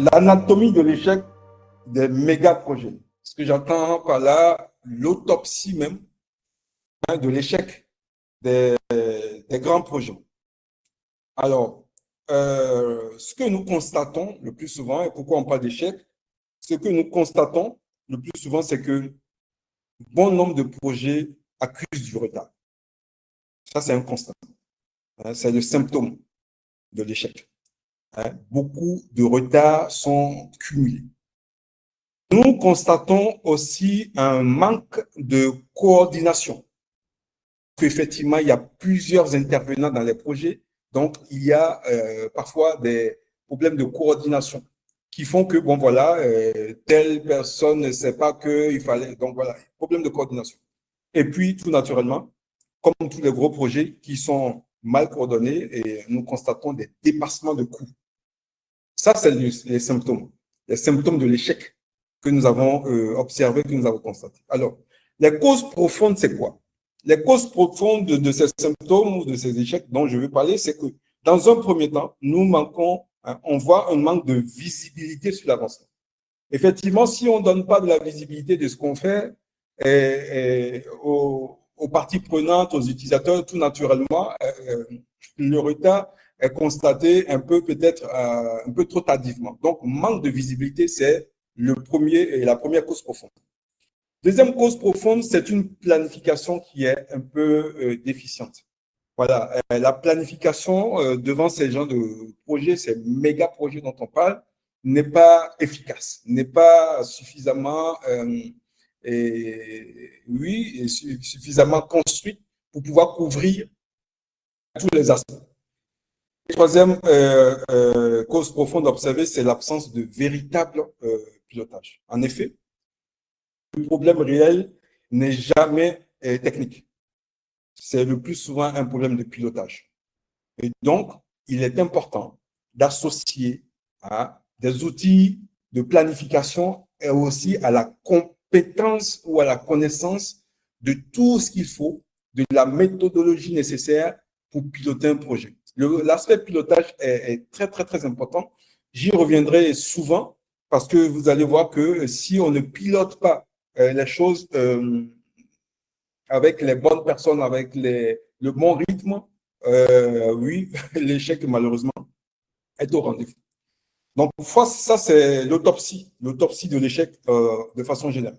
l'anatomie de l'échec des méga projets. Ce que j'entends par là, l'autopsie même de l'échec des grands projets. Alors, ce que nous constatons le plus souvent, et pourquoi on parle d'échec, ce que nous constatons le plus souvent, c'est que bon nombre de projets accusent du retard. Ça, c'est un constat. C'est le symptôme de l'échec. Beaucoup de retards sont cumulés. Nous constatons aussi un manque de coordination. Effectivement, il y a plusieurs intervenants dans les projets, donc il y a parfois des problèmes de coordination qui font que, bon voilà, telle personne ne sait pas qu'il fallait, donc voilà, problème de coordination. Et puis, tout naturellement, comme tous les gros projets qui sont mal coordonnés, et nous constatons des dépassements de coûts. Ça, c'est les symptômes de l'échec que nous avons observé, que nous avons constaté. Alors, les causes profondes, c'est quoi? Les causes profondes de ces symptômes ou de ces échecs dont je veux parler, c'est que dans un premier temps, nous manquons, on voit un manque de visibilité sur l'avancement. Effectivement, si on ne donne pas de la visibilité de ce qu'on fait aux parties prenantes, aux utilisateurs, tout naturellement, le retard est constaté un peu peut-être un peu trop tardivement. Donc, manque de visibilité, c'est la première cause profonde. Deuxième cause profonde, c'est une planification qui est un peu déficiente. Voilà, la planification devant ces genres de projets, ces méga projets dont on parle, n'est pas efficace, n'est pas suffisamment, suffisamment construite pour pouvoir couvrir tous les aspects. Troisième cause profonde observée, c'est l'absence de véritable pilotage. En effet, le problème réel n'est jamais technique. C'est le plus souvent un problème de pilotage. Et donc, il est important d'associer à des outils de planification et aussi à la compétence ou à la connaissance de tout ce qu'il faut, de la méthodologie nécessaire pour piloter un projet. L'aspect pilotage est très, très, très important. J'y reviendrai souvent parce que vous allez voir que si on ne pilote pas les choses avec les bonnes personnes, avec le bon rythme, oui, l'échec, malheureusement, est au rendez-vous. Donc, ça, c'est l'autopsie de l'échec de façon générale.